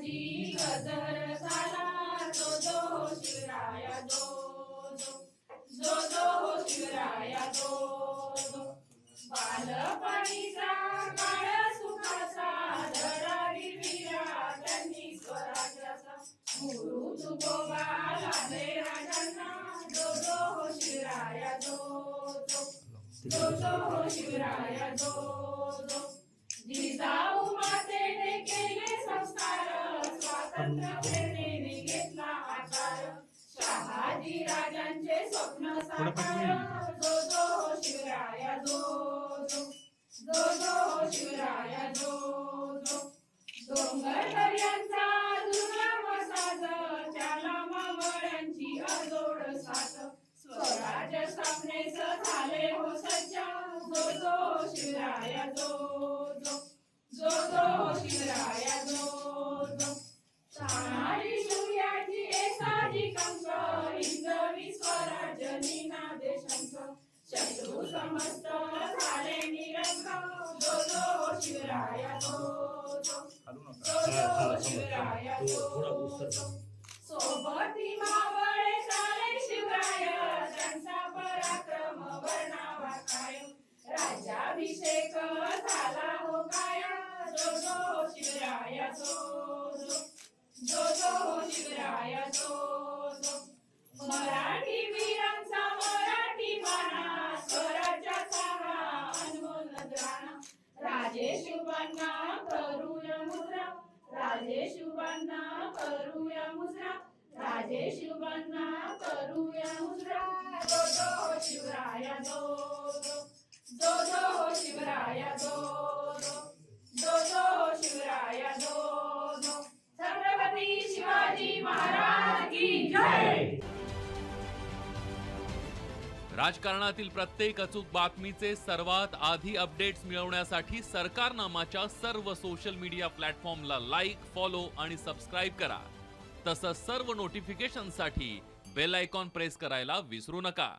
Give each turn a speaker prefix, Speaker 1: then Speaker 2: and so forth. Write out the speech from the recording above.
Speaker 1: शिवाजी गजर झाला जो जो शिवराया जो जो शिवराया जो बालपणीचा काळ सुखाचा धडाडी वीरा त्यांनी स्वराज्याचा गुरु तुकोबा लाभले राजांना जो जो शिवराया जो शिवराया जो जिजाऊ मातेने केले संस्कार स्वातंत्र्य प्रेरणेने घेतला आकार शहाजी राजांचे स्वप्न साकार जो जो शिवराया जो शिवराया जो डोंगर दर्यांचा दुर्गम साज त्याला मावळ्यांची अजोड साथ स्वराज्य स्थापनेस झाले हो सज्ज जो जो शिवराया जो शिवराया जो तानारी सूर्याची एसाजी कंक हिंदवी स्वराज्य निनादे शंख शत्रू समस्त झाले निरंक जो शिवराया जो शिवराया जो सोबती मावळे झाले शिवराय त्यांचा पराक्रम वर्णावा काय राज्याभिषेक झाला हो काय जो शिवराया जो शिवराया जो मराठी वीरांचा मराठी बाणा स्वराज्याचा हा अनमोल नजराणा राजे शिवबांना करूया मुद्रा राजे शिवबांना करूया मुद्रा राजे शिवबांना करूया मुद्रा जो शिवराया जो शिवराया जो शिवराया जो छत्रपती शिवाजी महाराज की जय.
Speaker 2: राजकारणातील प्रत्येक अचूक बातमीचे सर्वात आधी अपडेट्स मिळवण्यासाठी सरकारनामाच्या सर्व सोशल मीडिया प्लॅटफॉर्मला लाईक, फॉलो आणि सबस्क्राईब करा. तसंच सर्व नोटिफिकेशनसाठी बेल आयकॉन प्रेस करायला विसरू नका.